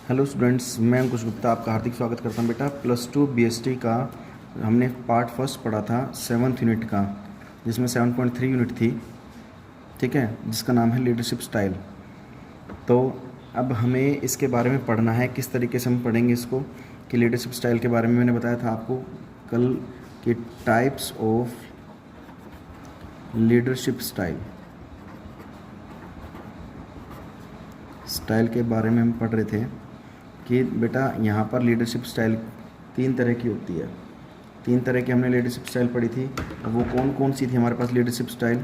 Hello students, मैं अंकुश गुप्ता आपका हार्दिक स्वागत करता हूं। बेटा +2 बीएसटी का हमने पार्ट फर्स्ट पढ़ा था 7th यूनिट का, जिसमें 7.3 यूनिट थी, ठीक है, जिसका नाम है लीडरशिप स्टाइल। तो अब हमें इसके बारे में पढ़ना है, किस तरीके से हम पढ़ेंगे इसको कि लीडरशिप स्टाइल के बारे में मैंने बताया था आपको कल कि टाइप्स ऑफ लीडरशिप स्टाइल के बारे में हम पढ़ रहे थे कि बेटा यहाँ पर लीडरशिप स्टाइल 3 तरह की होती है। 3 तरह की हमने लीडरशिप स्टाइल पढ़ी थी। वो कौन कौन सी थी हमारे पास लीडरशिप स्टाइल?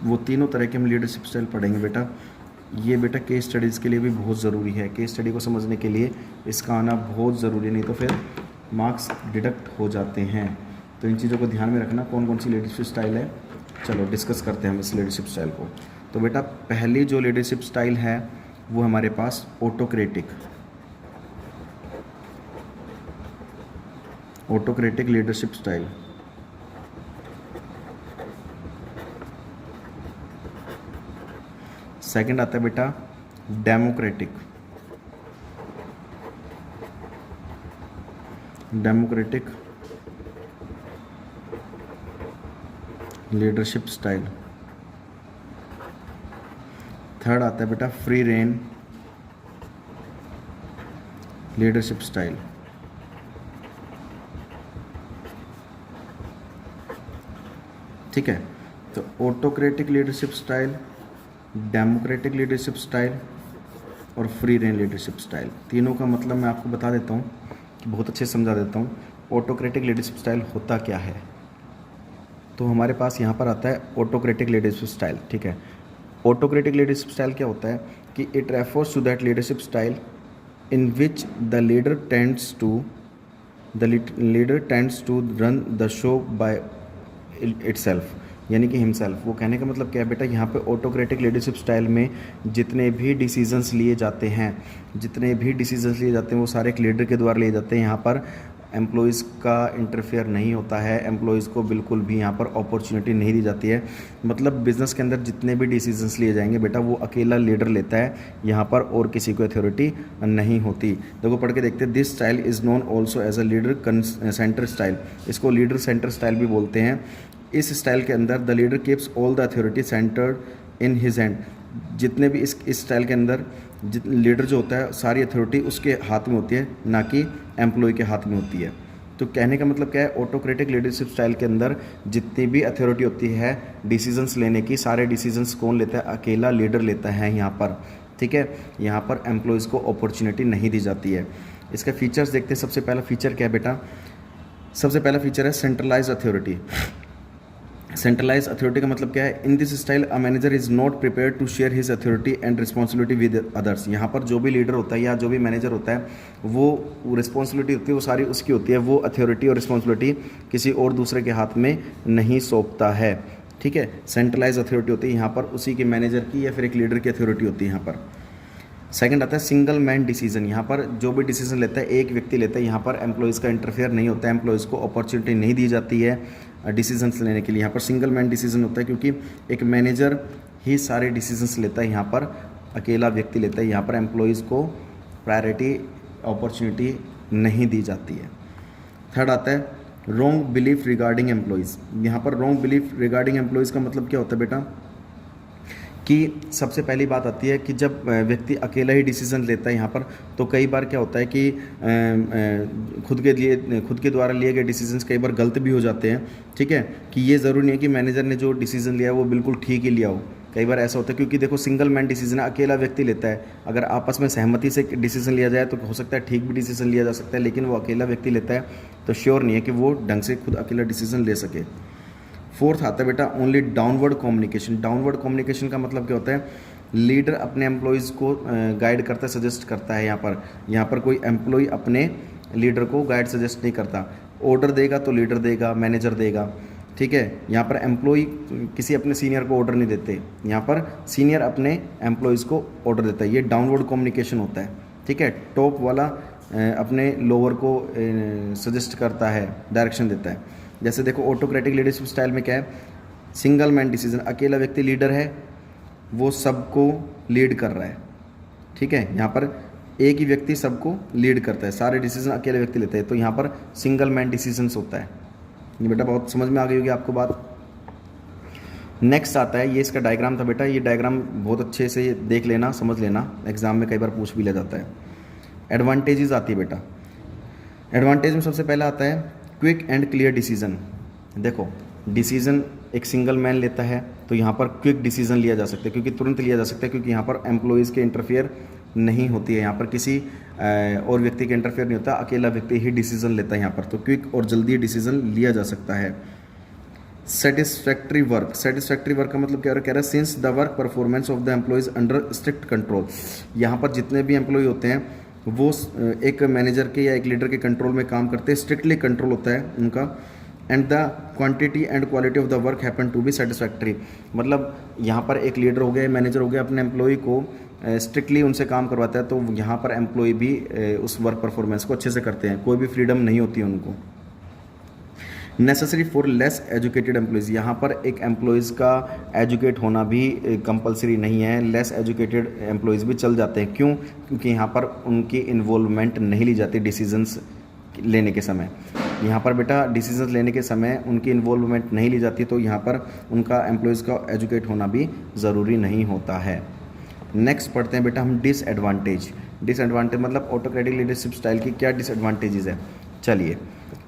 वो तीनों तरह के हम लीडरशिप स्टाइल पढ़ेंगे बेटा। ये बेटा केस स्टडीज़ के लिए भी बहुत ज़रूरी है। केस स्टडी को समझने के लिए इसका आना बहुत ज़रूरी है, नहीं तो फिर मार्क्स डिडक्ट हो जाते हैं। तो इन चीज़ों को ध्यान में रखना, कौन कौन सी लीडरशिप स्टाइल है। चलो डिस्कस करते हैं हम इस लीडरशिप स्टाइल को। तो बेटा पहली जो लीडरशिप स्टाइल है वो हमारे पास ऑटोक्रेटिक लीडरशिप स्टाइल। सेकंड आता है बेटा डेमोक्रेटिक लीडरशिप स्टाइल। थर्ड आता है बेटा फ्री रेन लीडरशिप स्टाइल। ठीक है, तो autocratic leadership style, democratic leadership style और फ्री रेन लीडरशिप स्टाइल, तीनों का मतलब मैं आपको बता देता हूँ कि बहुत अच्छे से समझा देता हूँ। ऑटोक्रेटिक लीडरशिप स्टाइल होता क्या है? तो हमारे पास यहाँ पर आता है ऑटोक्रेटिक लीडरशिप स्टाइल। ठीक है, ऑटोक्रेटिक लीडरशिप स्टाइल क्या होता है कि it refers to that leadership style in which the leader tends to run the show by itself, यानी कि हिमसेल्फ। वो कहने का मतलब क्या है बेटा, यहाँ पे ऑटोक्रेटिक लीडरशिप स्टाइल में जितने भी डिसीजंस लिए जाते हैं वो सारे एक लीडर के द्वारा लिए जाते हैं। यहाँ पर एम्प्लॉयज़ का इंटरफेयर नहीं होता है, एम्प्लॉयज़ को बिल्कुल भी यहाँ पर अपॉर्चुनिटी नहीं दी जाती है। मतलब बिज़नेस के अंदर जितने भी डिसीजंस लिए जाएंगे बेटा वो अकेला लीडर लेता है, यहाँ पर और किसी को अथॉरिटी नहीं होती। देखो पढ़ के देखते हैं। This style is known also as a leader centre style. इसको लीडर सेंटर स्टाइल भी बोलते हैं। इस स्टाइल के अंदर the leader keeps all the authority centred in his hand. जितने भी इस स्टाइल के अंदर लीडर जो होता है सारी अथॉरिटी उसके हाथ में होती है, ना कि एम्प्लॉय के हाथ में होती है। तो कहने का मतलब क्या है, ऑटोक्रेटिक लीडरशिप स्टाइल के अंदर जितनी भी अथॉरिटी होती है डिसीजंस लेने की, सारे डिसीजंस कौन लेता है? अकेला लीडर लेता है यहाँ पर। ठीक है, यहाँ पर एम्प्लॉयज़ को अपॉर्चुनिटी नहीं दी जाती है। इसका फीचर्स देखते हैं। सबसे पहला फीचर क्या है बेटा? सबसे पहला फीचर है सेंट्रलाइज अथॉरिटी। सेंट्रलाइज अथॉरिटी का मतलब क्या है? In this style a manager is not prepare to share his authority and responsibility with others. यहाँ पर जो भी लीडर होता है या जो भी मैनेजर होता है वो रिस्पॉन्सिबिलिटी होती है वो सारी उसकी होती है, वो अथॉरिटी और रिस्पॉन्सिबिलिटी किसी और दूसरे के हाथ में नहीं सौंपता है। ठीक है, सेंट्रलाइज अथॉरिटी होती है यहाँ पर उसी के मैनेजर की या फिर एक लीडर की अथॉरिटी होती है यहाँ पर। सेकंड आता है सिंगल मैन डिसीजन। यहाँ पर जो भी डिसीजन लेता है एक व्यक्ति लेता है, यहाँ पर एम्प्लॉयज़ का इंटरफेयर नहीं होता है, एम्प्लॉयज़ को अपॉर्चुनिटी नहीं दी जाती है डिसीजंस लेने के लिए। यहाँ पर सिंगल मैन डिसीजन होता है क्योंकि एक मैनेजर ही सारे डिसीजंस लेता है, यहाँ पर अकेला व्यक्ति लेता है। यहाँ पर एम्प्लॉयज़ को प्रायोरिटी अपॉर्चुनिटी नहीं दी जाती है। थर्ड आता है रॉन्ग बिलीफ रिगार्डिंग एम्प्लॉयज़। यहाँ पर रॉन्ग बिलीफ रिगार्डिंग एम्प्लॉयज़ का मतलब क्या होता है बेटा कि सबसे पहली बात आती है कि जब व्यक्ति अकेला ही डिसीजन लेता है यहाँ पर, तो कई बार क्या होता है कि खुद के द्वारा लिए गए डिसीजंस कई बार गलत भी हो जाते हैं। ठीक है, कि ये ज़रूरी नहीं है कि मैनेजर ने जो डिसीजन लिया है वो बिल्कुल ठीक ही लिया हो। कई बार ऐसा होता है क्योंकि देखो सिंगल मैन डिसीजन है, अकेला व्यक्ति लेता है। अगर आपस में सहमति से डिसीजन लिया जाए तो हो सकता है ठीक भी डिसीजन लिया जा सकता है, लेकिन वो अकेला व्यक्ति लेता है तो श्योर नहीं है कि वो ढंग से खुद अकेला डिसीजन ले सके। फोर्थ आता है बेटा only downward communication. Downward communication का मतलब क्या होता है? लीडर अपने एम्प्लॉयज़ को गाइड करता है, सजेस्ट करता है। यहाँ पर कोई एम्प्लॉय अपने लीडर को गाइड सजेस्ट नहीं करता। ऑर्डर देगा तो लीडर देगा, मैनेजर देगा। ठीक है, यहाँ पर एम्प्लॉय किसी अपने सीनियर को ऑर्डर नहीं देते, यहाँ पर सीनियर अपने एम्प्लॉयज़ को ऑर्डर देता है। ये डाउनवर्ड कम्युनिकेशन होता है। ठीक है, टॉप वाला अपने लोअर को सजेस्ट करता है, डायरेक्शन देता है। जैसे देखो ऑटोक्रेटिक लीडरशिप स्टाइल में क्या है? सिंगल मैन डिसीजन, अकेला व्यक्ति लीडर है, वो सबको लीड कर रहा है, ठीक है। यहाँ पर एक ही व्यक्ति सबको लीड करता है, सारे डिसीजन अकेले व्यक्ति लेते हैं, तो यहाँ पर सिंगल मैन डिसीजंस होता है। ये बेटा बहुत समझ में आ गई होगी आपको बात। नेक्स्ट आता है, ये इसका डायग्राम था बेटा, ये डायग्राम बहुत अच्छे से देख लेना, समझ लेना, एग्जाम में कई बार पूछ भी लिया जाता है। एडवांटेजेस आती है बेटा। एडवांटेज में सबसे पहला आता है क्विक एंड क्लियर डिसीजन। देखो डिसीजन एक सिंगल मैन लेता है तो यहाँ पर क्विक डिसीजन लिया जा सकता है, क्योंकि तुरंत लिया जा सकता है, क्योंकि यहाँ पर एम्प्लॉयज़ के इंटरफेयर नहीं होती है, यहाँ पर किसी और व्यक्ति के इंटरफेयर नहीं होता, अकेला व्यक्ति ही डिसीजन लेता है यहाँ पर, तो क्विक और जल्दी डिसीजन लिया जा सकता है। Satisfactory work. सेटिस्फैक्ट्री वर्क का मतलब क्या कह रहा है, since the work performance of the employees under strict control. यहाँ पर जितने भी एम्प्लॉय होते हैं वो एक मैनेजर के या एक लीडर के कंट्रोल में काम करते हैं, स्ट्रिक्टली कंट्रोल होता है उनका। And the quantity and quality of the work happen to be satisfactory. मतलब यहाँ पर एक लीडर हो गया, मैनेजर हो गया, अपने एम्प्लॉय को स्ट्रिक्टली उनसे काम करवाता है, तो यहाँ पर एम्प्लॉय भी उस वर्क परफॉर्मेंस को अच्छे से करते हैं, कोई भी फ्रीडम नहीं होती है उनको। Necessary for less educated employees. यहाँ पर एक एम्प्लॉयज़ का एजुकेट होना भी कंपलसरी नहीं है, लेस एजुकेटेड एम्प्लॉयज़ भी चल जाते हैं। क्यों? क्योंकि यहाँ पर उनकी इन्वॉल्वमेंट नहीं ली जाती डिसीजंस लेने के समय। यहाँ पर बेटा डिसीजंस लेने के समय उनकी इन्वॉल्वमेंट नहीं ली जाती, तो यहाँ पर उनका एम्प्लॉयज़ का एजुकेट होना भी ज़रूरी नहीं होता है। नेक्स्ट पढ़ते हैं बेटा हम डिसएडवांटेज। डिसएडवांटेज मतलब ऑटोक्रेटिक लीडरशिप स्टाइल की क्या डिसएडवांटेजेस है। चलिए,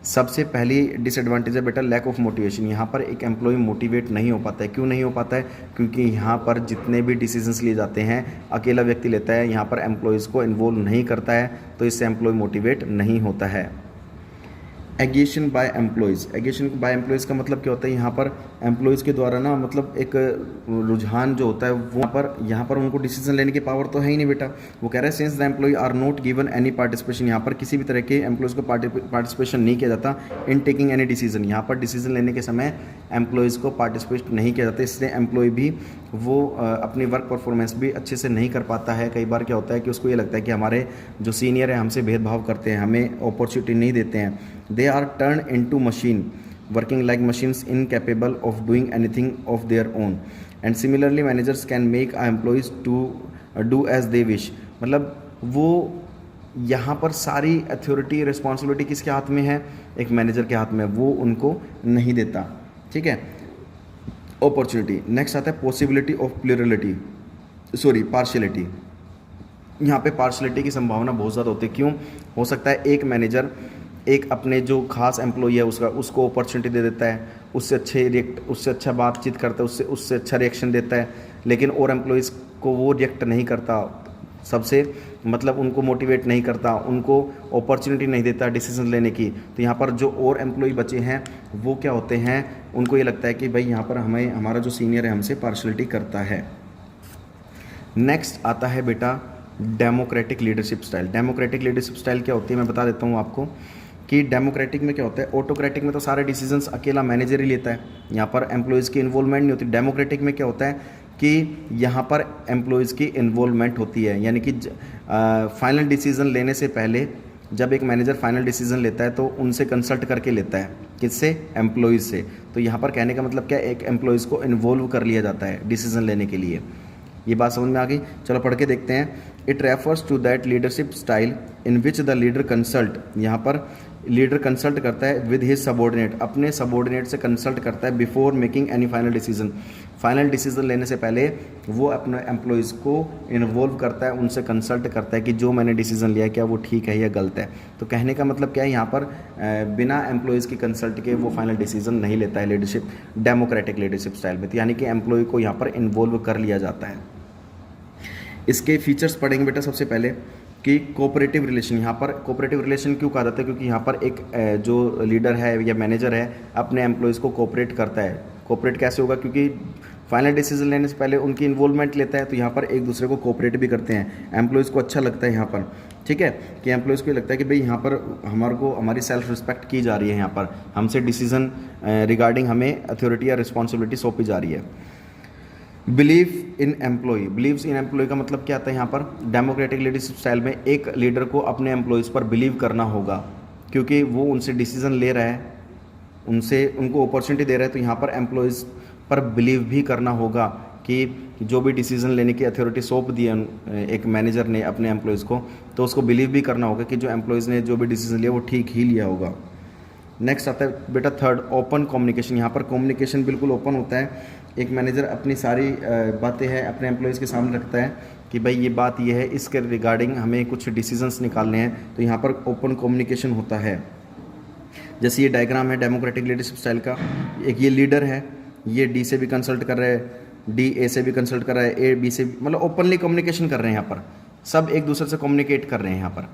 सबसे पहली डिसएडवांटेज है बेटा लैक ऑफ मोटिवेशन। यहाँ पर एक एम्प्लॉय मोटिवेट नहीं हो पाता है। क्यों नहीं हो पाता है? क्योंकि यहाँ पर जितने भी डिसीजंस लिए जाते हैं अकेला व्यक्ति लेता है, यहाँ पर एम्प्लॉयज़ को इन्वॉल्व नहीं करता है, तो इससे एम्प्लॉय मोटिवेट नहीं होता है। Aggression by employees. Aggression by employees का मतलब क्या होता है, यहाँ पर एम्प्लॉयज़ के द्वारा ना मतलब एक रुझान जो होता है वो यहाँ पर उनको डिसीजन लेने की पावर तो है ही नहीं बेटा। वो कह रहा है since the employee are not given any participation. यहाँ पर किसी भी तरह के एम्प्लॉयज़ को पार्टिसिपेशन नहीं किया जाता इन टेकिंग एनी डिसीजन। यहाँ पर डिसीजन लेने के समय एम्प्लॉयज़ को पार्टिसिपेट नहीं किया जाता, इसलिए एम्प्लॉय भी वो अपनी वर्क परफॉर्मेंस भी अच्छे से नहीं कर पाता है। कई बार क्या होता है कि उसको ये लगता है कि हमारे जो सीनियर है हमसे भेदभाव करते हैं, हमें अपॉर्चुनिटी नहीं देते हैं। They are turned into machine, working like machines, incapable of doing anything of their own. And similarly, managers can make employees to do as they wish. मतलब वो यहाँ पर सारी अथॉरिटी रिस्पॉन्सिबिलिटी किसके हाथ में है? एक मैनेजर के हाथ में, वो उनको नहीं देता। ठीक है। अपॉर्चुनिटी। नेक्स्ट आता है पॉसिबिलिटी ऑफ प्लूरलिटी, पार्शियलिटी। यहाँ पे पार्शियलिटी की संभावना बहुत ज़्यादा होती है। क्यों? हो सकता है एक मैनेजर एक अपने जो खास एम्प्लॉई है उसको अपॉर्चुनिटी दे देता है, उससे अच्छा बातचीत करता है, उससे अच्छा रिएक्शन देता है, लेकिन और एम्प्लॉइज़ को वो रिएक्ट नहीं करता, सबसे मतलब उनको मोटिवेट नहीं करता, उनको अपॉर्चुनिटी नहीं देता डिसीजन लेने की। तो यहाँ पर जो और एम्प्लॉय बचे हैं वो क्या होते हैं, उनको ये लगता है कि भाई यहाँ पर हमारा जो सीनियर है हमसे पार्शलिटी करता है। नेक्स्ट आता है बेटा democratic leadership style. Democratic leadership style क्या होती है मैं बता देता हूँ आपको कि डेमोक्रेटिक में क्या होता है। ऑटोक्रेटिक में तो सारे डिसीजंस अकेला मैनेजर ही लेता है, यहाँ पर एम्प्लॉयज़ की इन्वॉल्वमेंट नहीं होती। डेमोक्रेटिक में क्या होता है कि यहाँ पर एम्प्लॉयज़ की इन्वॉल्वमेंट होती है, यानी कि फाइनल डिसीजन लेने से पहले जब एक मैनेजर फाइनल डिसीजन लेता है तो उनसे कंसल्ट करके लेता है। किससे? एम्प्लॉयज़ से। तो यहाँ पर कहने का मतलब क्या है, एक एम्प्लॉयज़ को इन्वॉल्व कर लिया जाता है डिसीजन लेने के लिए। ये बात समझ में आ गई? चलो पढ़ के देखते हैं। It refers to that leadership style in which the leader consult. यहाँ पर लीडर कंसल्ट करता है विद हिज सबॉर्डिनेट, अपने सबॉर्डिनेट से कंसल्ट करता है before making any final decision. Final decision लेने से पहले वो अपने एम्प्लॉयज़ को इन्वॉल्व करता है, उनसे कंसल्ट करता है कि जो मैंने डिसीजन लिया क्या वो ठीक है या गलत है। तो कहने का मतलब क्या है, यहाँ पर बिना एम्प्लॉयज़ की कंसल्ट के वो फाइनल डिसीजन नहीं लेता है लीडरशिप डेमोक्रेटिक लीडरशिप स्टाइल में, यानी कि एम्प्लॉय को यहाँ पर इन्वॉल्व कर लिया जाता है। इसके फीचर्स पढ़ेंगे बेटा सबसे पहले कि कोऑपरेटिव रिलेशन। यहाँ पर कोऑपरेटिव रिलेशन क्यों कहा जाता है? क्योंकि यहाँ पर एक जो लीडर है या मैनेजर है अपने एम्प्लॉयज़ को कोऑपरेट करता है। कोऑपरेट कैसे होगा? क्योंकि फाइनल डिसीजन लेने से पहले उनकी इन्वॉल्वमेंट लेता है, तो यहाँ पर एक दूसरे को कोऑपरेट भी करते हैं। एम्प्लॉयज़ को अच्छा लगता है यहाँ पर, ठीक है, कि एम्प्लॉयज़ को लगता है कि भाई यहाँ पर हमारी सेल्फ रिस्पेक्ट की जा रही है, यहाँ पर हमसे डिसीजन रिगार्डिंग हमें अथॉरिटी या रिस्पॉन्सिबिलिटी सौंपी जा रही है। Believe in employee. Believes in employee का मतलब क्या आता है यहाँ पर? डेमोक्रेटिक लीडरशिप स्टाइल में एक लीडर को अपने एम्प्लॉयज़ पर बिलीव करना होगा, क्योंकि वो उनसे डिसीजन ले रहा है, उनको अपॉर्चुनिटी दे रहा है, तो यहाँ पर एम्प्लॉयज़ पर बिलीव भी करना होगा कि जो भी डिसीज़न लेने की अथॉरिटी सौंप दी है एक मैनेजर ने अपने एम्प्लॉयज़ को, तो उसको बिलीव भी करना होगा कि जो एम्प्लॉयज़ ने जो भी डिसीज़न लिया वो ठीक ही लिया होगा। नेक्स्ट आता है बेटा थर्ड, ओपन कम्युनिकेशन। यहाँ पर कम्युनिकेशन बिल्कुल ओपन होता है। एक मैनेजर अपनी सारी बातें हैं अपने एम्प्लॉयज़ के सामने रखता है कि भाई ये बात ये है, इसके रिगार्डिंग हमें कुछ डिसीजंस निकालने हैं, तो यहाँ पर ओपन कम्युनिकेशन होता है। जैसे ये डायग्राम है डेमोक्रेटिक लीडरशिप स्टाइल का, एक ये लीडर है, ये डी से भी कंसल्ट कर रहा है, डी ए से भी कंसल्ट कर रहा है, ए बी से भी, मतलब ओपनली कम्युनिकेशन कर रहे हैं यहाँ पर, सब एक दूसरे से कम्युनिकेट कर रहे हैं यहाँ पर।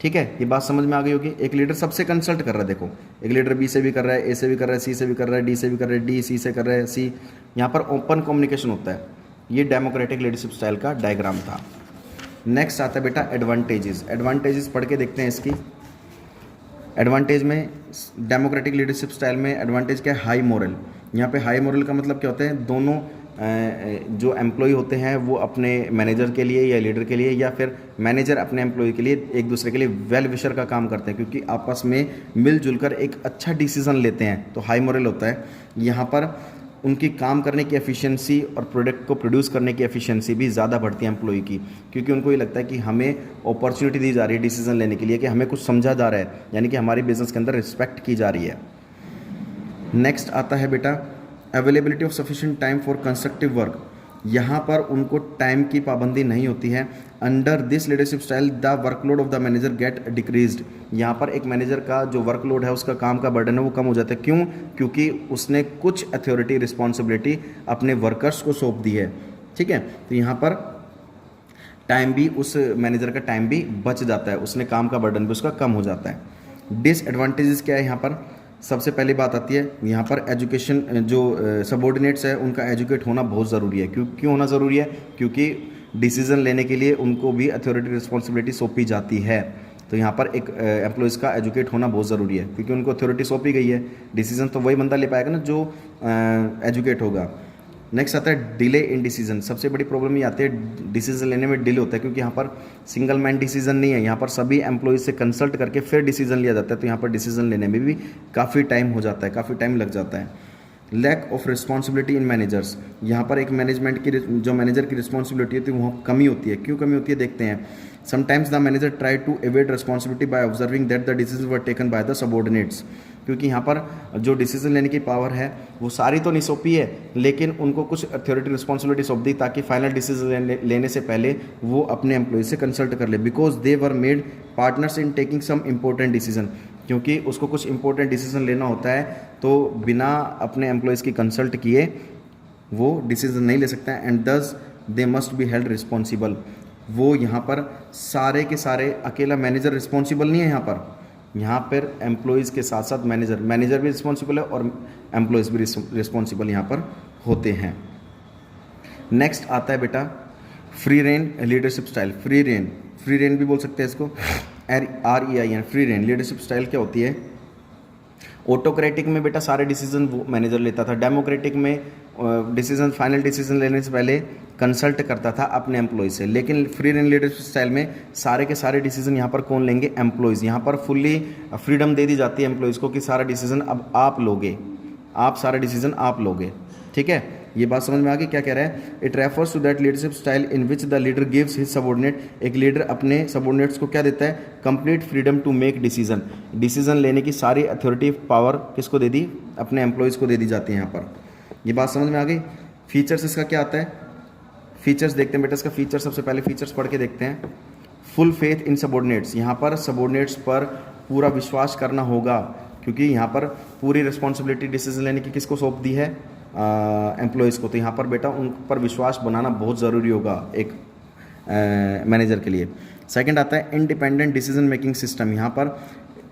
ठीक है, ये बात समझ में आ गई होगी। एक लीडर सबसे कंसल्ट कर रहा है, देखो एक लीडर बी से भी कर रहा है, ए से भी कर रहा है, सी से भी कर रहा है, डी से भी कर रहा है, डी सी से कर रहा है, सी, यहाँ पर ओपन कम्युनिकेशन होता है। ये डेमोक्रेटिक लीडरशिप स्टाइल का डायग्राम था। नेक्स्ट आता है बेटा एडवांटेजेस। एडवांटेजेस पढ़ के देखते हैं इसकी। एडवांटेज में डेमोक्रेटिक लीडरशिप स्टाइल में एडवांटेज क्या है, हाई मोरल। यहाँ पे हाई मोरल का मतलब क्या होता है, दोनों जो एम्प्लॉय होते हैं वो अपने मैनेजर के लिए या लीडर के लिए, या फिर मैनेजर अपने एम्प्लॉय के लिए एक दूसरे के लिए वेल विशर का काम करते हैं, क्योंकि आपस में मिलजुल कर एक अच्छा डिसीजन लेते हैं, तो हाई मोरल होता है। यहाँ पर उनकी काम करने की एफिशिएंसी और प्रोडक्ट को प्रोड्यूस करने की एफिशिएंसी भी ज़्यादा बढ़ती है एम्प्लॉय की, क्योंकि उनको ये लगता है कि हमें अपॉर्चुनिटी दी जा रही है डिसीजन लेने के लिए, कि हमें कुछ समझा जा रहा है, यानी कि हमारी बिजनेस के अंदर रिस्पेक्ट की जा रही है। नेक्स्ट आता है बेटा availability of sufficient time for constructive work. यहाँ पर उनको टाइम की पाबंदी नहीं होती है। Under this leadership style the workload of the manager get decreased. यहाँ पर एक मैनेजर का जो वर्कलोड है, उसका काम का बर्डन है, वो कम हो जाता है। क्यों? क्योंकि उसने कुछ अथॉरिटी रिस्पॉन्सिबिलिटी अपने वर्कर्स को सौंप दी है। ठीक है, तो यहाँ पर टाइम भी, उस मैनेजर का टाइम भी बच जाता है, उसने काम का बर्डन भी उसका कम हो जाता है। डिसएडवांटेजेस क्या है यहाँ पर? सबसे पहली बात आती है यहाँ पर एजुकेशन, जो सबॉर्डिनेट्स है उनका एजुकेट होना बहुत ज़रूरी है। क्यों होना ज़रूरी है? क्योंकि डिसीज़न लेने के लिए उनको भी अथॉरिटी रिस्पॉन्सिबिलिटी सौंपी जाती है, तो यहाँ पर एक एम्प्लॉयज़ का एजुकेट होना बहुत ज़रूरी है, क्योंकि उनको अथॉरिटी सौंपी गई है। डिसीजन तो वही बंदा ले पाएगा ना जो एजुकेट होगा। नेक्स्ट आता है डिले इन डिसीजन। सबसे बड़ी प्रॉब्लम ये आती है डिसीजन लेने में डिले होता है, क्योंकि यहाँ पर सिंगल मैन डिसीजन नहीं है, यहाँ पर सभी एम्प्लॉयज़ से कंसल्ट करके फिर डिसीजन लिया जाता है, तो यहाँ पर डिसीजन लेने में भी काफ़ी टाइम हो जाता है, काफ़ी टाइम लग जाता है। Lack of responsibility in managers. यहाँ पर एक मैनेजमेंट की, जो मैनेजर की रिस्पॉन्सिबिलिटी होती है वो कमी होती है। क्यों कमी होती है देखते हैं। Sometimes the manager try to avoid responsibility by observing that the decision were taken by the subordinates. क्योंकि यहाँ पर जो डिसीजन लेने की पावर है वो सारी तो नहीं सौंपी है, लेकिन उनको कुछ अथॉरिटी रिस्पॉन्सिबिलिटी सौंप दी ताकि फाइनल डिसीजन लेने से पहले वो अपने एम्प्लॉय से कंसल्ट कर ले, because they were made partners in taking some important decision. क्योंकि उसको कुछ इंपॉर्टेंट डिसीजन लेना होता है, तो बिना अपने एम्प्लॉयज़ की कंसल्ट किए वो डिसीजन नहीं ले सकता है, एंड दस they must be held responsible. वो यहाँ पर सारे के सारे, अकेला मैनेजर रिस्पॉन्सिबल नहीं है यहाँ पर एम्प्लॉयज़ के साथ साथ मैनेजर भी रिस्पॉन्सिबल है और एम्प्लॉयज़ भी रिस्पॉन्सिबल यहाँ पर होते हैं। नेक्स्ट आता है बेटा free rein leadership style. Free rein भी बोल सकते हैं इसको, REIN, free rein leadership style क्या होती है? ऑटोक्रेटिक में बेटा सारे डिसीजन वो मैनेजर लेता था। डेमोक्रेटिक में डिसीजन, फाइनल डिसीजन लेने से पहले कंसल्ट करता था अपने एम्प्लॉय से। लेकिन फ्री रेन लीडरशिप स्टाइल में सारे के सारे डिसीजन यहाँ पर कौन लेंगे? एम्प्लॉयज़। यहाँ पर फुल्ली फ्रीडम दे दी जाती है एम्प्लॉयज़ को कि सारा डिसीजन अब आप लोगे, सारा डिसीजन आप लोगे। ठीक है, ये बात समझ में आ गई क्या कह रहा है? It refers to that leadership style in which the leader gives his subordinate. एक लीडर अपने सबॉर्डिनेट्स को क्या देता है? Complete freedom to make decision लेने की सारी अथॉरिटी पावर किसको दे दी? अपने एम्प्लॉयज़ को दे दी जाती है यहाँ पर। ये बात समझ में आ गई। फीचर्स इसका क्या आता है? फीचर्स देखते हैं बेटा इसका। फीचर सबसे पहले फीचर्स पढ़ के देखते हैं। Full faith in subordinates. यहाँ पर सबॉर्डिनेट्स पर पूरा विश्वास करना होगा, क्योंकि यहाँ पर पूरी रिस्पॉन्सिबिलिटी डिसीजन लेने की किसको सौंप दी है? एम्प्लॉयज़ को। तो यहाँ पर बेटा उन पर विश्वास बनाना बहुत ज़रूरी होगा एक मैनेजर के लिए। सेकंड आता है इंडिपेंडेंट डिसीजन मेकिंग सिस्टम। यहाँ पर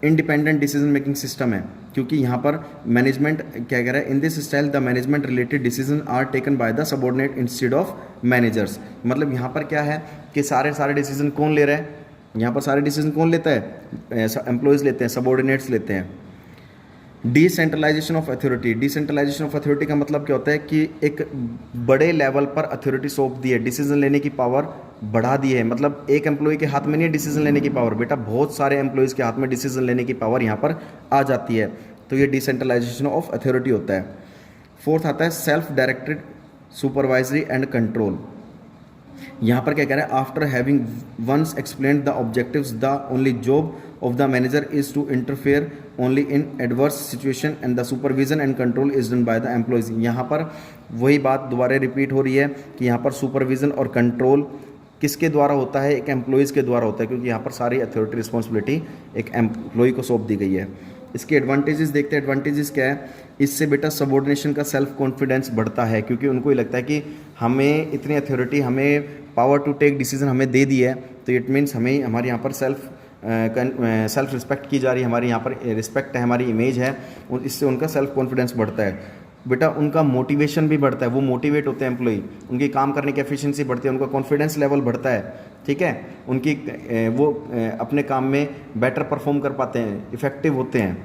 इंडिपेंडेंट डिसीजन मेकिंग सिस्टम है, क्योंकि यहाँ पर मैनेजमेंट क्या कह रहा है? In this style the management related decision are taken by the subordinate instead of managers. मतलब यहाँ पर क्या है कि सारे डिसीजन कौन ले रहा है? यहाँ पर सारे डिसीजन कौन लेता है? एम्प्लॉयज़ लेते हैं, सबॉर्डिनेट्स लेते हैं। Decentralisation of authority. Decentralisation of authority का मतलब क्या होता है कि एक बड़े लेवल पर अथॉरिटी सौंप दी है, डिसीजन लेने की पावर बढ़ा दी है। मतलब एक एम्प्लॉय के हाथ में नहीं है डिसीजन लेने की पावर बेटा, बहुत सारे एम्प्लॉयज़ के हाथ में डिसीजन लेने की पावर यहाँ पर आ जाती है, तो ये डिसेंट्रलाइजेशन ऑफ अथॉरिटी होता है। फोर्थ आता है self directed supervisory and control. यहाँ पर क्या कह रहा है, after having once explain the objectives the only job of the manager is to interfere only in adverse situation and the supervision and control is done by the employees. यहाँ पर वही बात दोबारा रिपीट हो रही है कि यहाँ पर सुपरविजन और कंट्रोल किसके द्वारा होता है, एक एम्प्लॉयज़ के द्वारा होता है, क्योंकि यहाँ पर सारी अथॉरिटी रिस्पॉन्सिबिलिटी एक एम्प्लॉय को सौंप दी गई है। इसके एडवांटेजेस देखते हैं। एडवांटेजेस क्या है, इससे बेटा सबॉर्डिनेशन का सेल्फ कॉन्फिडेंस बढ़ता है, क्योंकि उनको ये लगता है कि हमें इतनी अथॉरिटी, हमें पावर टू टेक डिसीजन हमें दे दी है, तो इट मीन्स हमें हमारे यहाँ पर सेल्फ रिस्पेक्ट की जा रही है, हमारी यहाँ पर रिस्पेक्ट है, हमारी इमेज है, इससे उनका सेल्फ कॉन्फिडेंस बढ़ता है। बेटा उनका मोटिवेशन भी बढ़ता है, वो मोटिवेट होते हैं एम्प्लॉई, उनकी काम करने की एफिशिएंसी बढ़ती है, उनका कॉन्फिडेंस लेवल बढ़ता है, ठीक है, उनकी वो अपने काम में बेटर परफॉर्म कर पाते हैं, इफ़ेक्टिव होते हैं।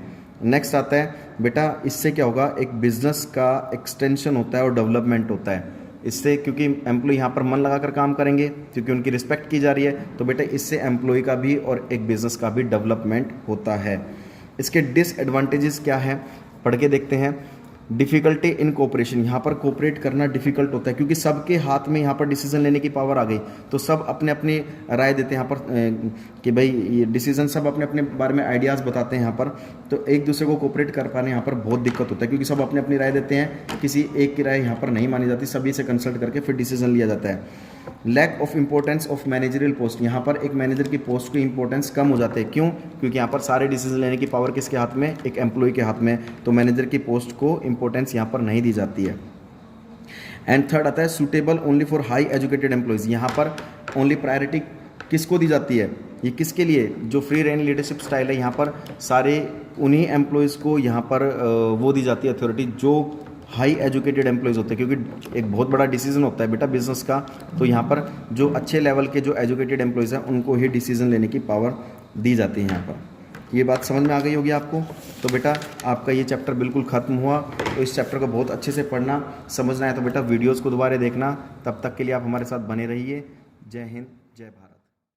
नेक्स्ट आता है बेटा, इससे क्या होगा, एक बिजनेस का एक्सटेंशन होता है और डेवलपमेंट होता है इससे, क्योंकि एम्प्लॉय यहाँ पर मन लगाकर काम करेंगे, क्योंकि उनकी रिस्पेक्ट की जा रही है, तो बेटा इससे एम्प्लॉय का भी और एक बिजनेस का भी डेवलपमेंट होता है। इसके डिसएडवांटेजेस क्या है, पढ़ के देखते हैं। डिफ़िकल्टी इन कोऑपरेशन, यहाँ पर कोऑपरेट करना डिफ़िकल्ट होता है, क्योंकि सबके हाथ में यहाँ पर डिसीजन लेने की पावर आ गई, तो सब अपने अपनी राय देते हैं यहाँ पर कि भाई ये डिसीजन, सब अपने अपने बारे में आइडियाज़ बताते हैं यहाँ पर, तो एक दूसरे को कोऑपरेट कर पाने यहाँ पर बहुत दिक्कत होता है, क्योंकि सब अपने अपनी राय देते हैं, किसी एक की राय यहाँ पर नहीं मानी जाती, सभी से कंसल्ट करके फिर डिसीजन लिया जाता है। Lack of importance of managerial post, यहाँ पर एक मैनेजर की पोस्ट की इंपॉर्टेंस कम हो जाते हैं, क्यों, क्योंकि यहाँ पर सारे डिसीजन लेने की पावर किसके हाथ में, एक एम्प्लॉय के हाथ में, तो मैनेजर की पोस्ट को इंपॉर्टेंस यहाँ पर नहीं दी जाती है। एंड थर्ड आता है suitable only for high educated employees, यहाँ पर ओनली प्रायोरिटी किसको दी जाती है, ये किसके लिए, जो फ्री रेंज लीडरशिप स्टाइल है, यहाँ पर सारे उन्हीं एम्प्लॉयज़ को यहाँ पर वो दी जाती है अथॉरिटी जो हाई एजुकेटेड एम्प्लॉयज़ होते हैं, क्योंकि एक बहुत बड़ा डिसीजन होता है बेटा बिजनेस का, तो यहाँ पर जो अच्छे लेवल के जो एजुकेटेड एम्प्लॉयज़ हैं उनको ही डिसीजन लेने की पावर दी जाती है। यहाँ पर ये बात समझ में आ गई होगी आपको। तो बेटा आपका ये चैप्टर बिल्कुल ख़त्म हुआ, तो इस चैप्टर को बहुत अच्छे से पढ़ना, समझना है तो बेटा वीडियोज़ को दोबारा देखना। तब तक के लिए आप हमारे साथ बने रहिए। जय हिंद, जय भारत।